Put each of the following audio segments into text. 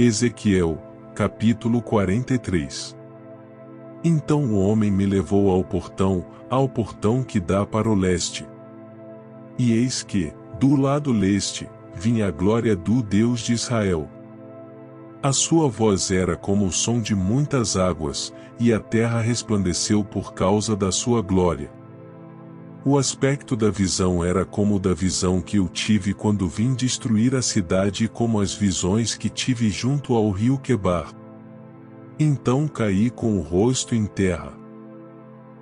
Ezequiel, capítulo 43. Então o homem me levou ao portão que dá para o leste. E eis que, do lado leste, vinha a glória do Deus de Israel. A sua voz era como o som de muitas águas, e a terra resplandeceu por causa da sua glória. O aspecto da visão era como o da visão que eu tive quando vim destruir a cidade e como as visões que tive junto ao rio Quebar. Então caí com o rosto em terra.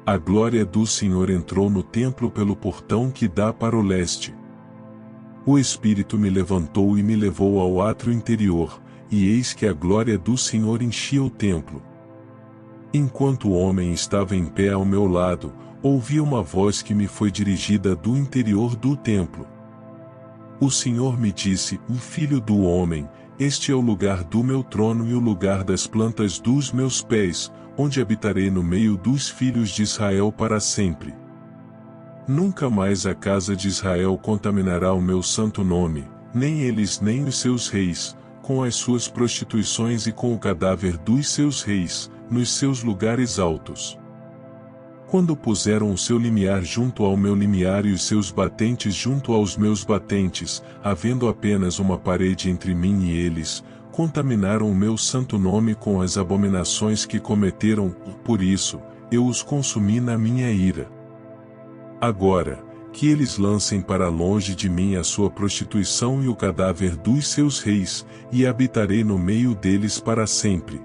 A glória do Senhor entrou no templo pelo portão que dá para o leste. O Espírito me levantou e me levou ao átrio interior, e eis que a glória do Senhor enchia o templo. Enquanto o homem estava em pé ao meu lado, ouvi uma voz que me foi dirigida do interior do templo. O Senhor me disse: Filho do homem, este é o lugar do meu trono e o lugar das plantas dos meus pés, onde habitarei no meio dos filhos de Israel para sempre. Nunca mais a casa de Israel contaminará o meu santo nome, nem eles nem os seus reis, com as suas prostituições e com o cadáver dos seus reis, nos seus lugares altos. Quando puseram o seu limiar junto ao meu limiar e os seus batentes junto aos meus batentes, havendo apenas uma parede entre mim e eles, contaminaram o meu santo nome com as abominações que cometeram, por isso, eu os consumi na minha ira. Agora, que eles lancem para longe de mim a sua prostituição e o cadáver dos seus reis, e habitarei no meio deles para sempre.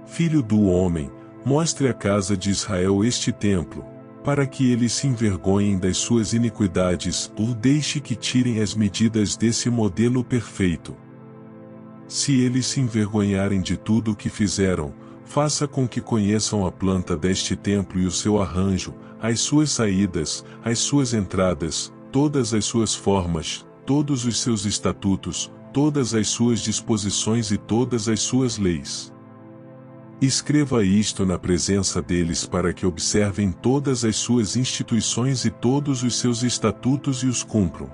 Filho do homem, mostre à casa de Israel este templo, para que eles se envergonhem das suas iniquidades, ou deixe que tirem as medidas desse modelo perfeito. Se eles se envergonharem de tudo o que fizeram, faça com que conheçam a planta deste templo e o seu arranjo, as suas saídas, as suas entradas, todas as suas formas, todos os seus estatutos, todas as suas disposições e todas as suas leis. Escreva isto na presença deles para que observem todas as suas instituições e todos os seus estatutos e os cumpram.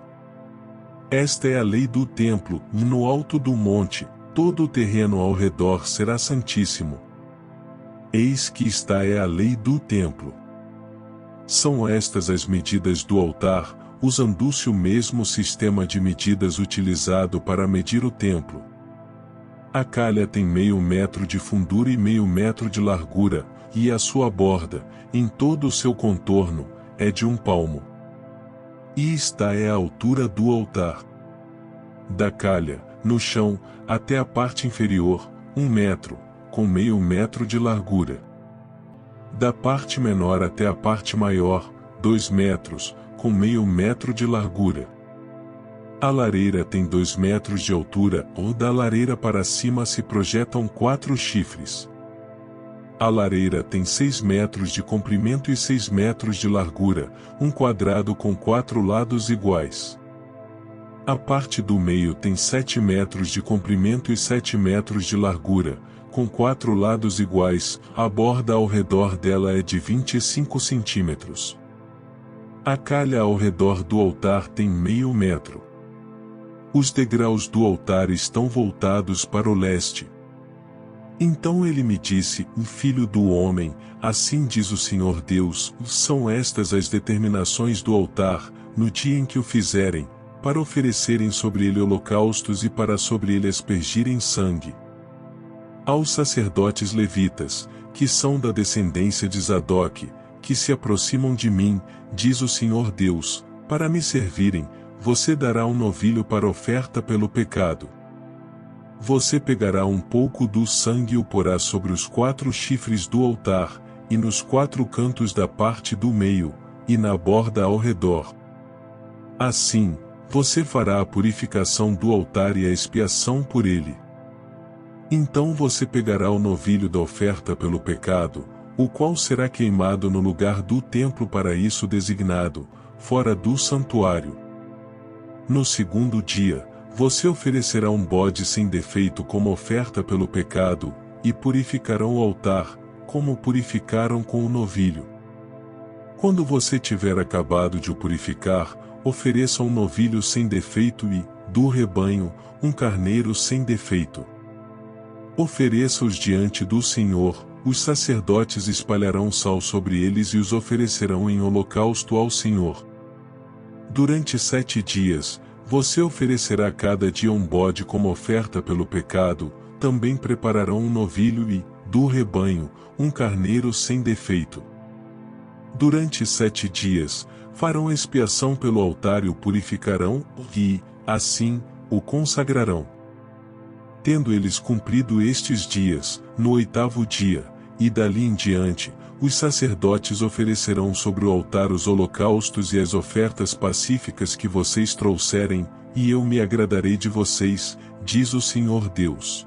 Esta é a lei do templo, e no alto do monte, todo o terreno ao redor será santíssimo. Eis que esta é a lei do templo. São estas as medidas do altar, usando-se o mesmo sistema de medidas utilizado para medir o templo. A calha tem 0,5 metro de fundura e 0,5 metro de largura, e a sua borda, em todo o seu contorno, é de 1 palmo. E esta é a altura do altar. Da calha, no chão, até a parte inferior, 1 metro, com 0,5 metro de largura. Da parte menor até a parte maior, 2 metros, com 0,5 metro de largura. A lareira tem 2 metros de altura, ou da lareira para cima se projetam 4 chifres. A lareira tem 6 metros de comprimento e 6 metros de largura, um quadrado com 4 lados iguais. A parte do meio tem 7 metros de comprimento e 7 metros de largura, com 4 lados iguais, a borda ao redor dela é de 25 centímetros. A calha ao redor do altar tem 0,5 metro. Os degraus do altar estão voltados para o leste. Então ele me disse: Filho do homem, assim diz o Senhor Deus, são estas as determinações do altar, no dia em que o fizerem, para oferecerem sobre ele holocaustos e para sobre ele aspergirem sangue. Aos sacerdotes levitas, que são da descendência de Zadoque, que se aproximam de mim, diz o Senhor Deus, para me servirem, você dará um novilho para oferta pelo pecado. Você pegará um pouco do sangue e o porá sobre os 4 chifres do altar, e nos 4 cantos da parte do meio, e na borda ao redor. Assim, você fará a purificação do altar e a expiação por ele. Então você pegará o novilho da oferta pelo pecado, o qual será queimado no lugar do templo para isso designado, fora do santuário. No segundo dia, você oferecerá um bode sem defeito como oferta pelo pecado, e purificarão o altar, como purificaram com o novilho. Quando você tiver acabado de o purificar, ofereça um novilho sem defeito e, do rebanho, um carneiro sem defeito. Ofereça-os diante do Senhor, os sacerdotes espalharão sal sobre eles e os oferecerão em holocausto ao Senhor. Durante 7 dias, você oferecerá cada dia um bode como oferta pelo pecado, também prepararão um novilho e, do rebanho, um carneiro sem defeito. Durante 7 dias, farão expiação pelo altar e o purificarão, e, assim, o consagrarão. Tendo eles cumprido estes dias, no 8º dia, e dali em diante, os sacerdotes oferecerão sobre o altar os holocaustos e as ofertas pacíficas que vocês trouxerem, e eu me agradarei de vocês, diz o Senhor Deus.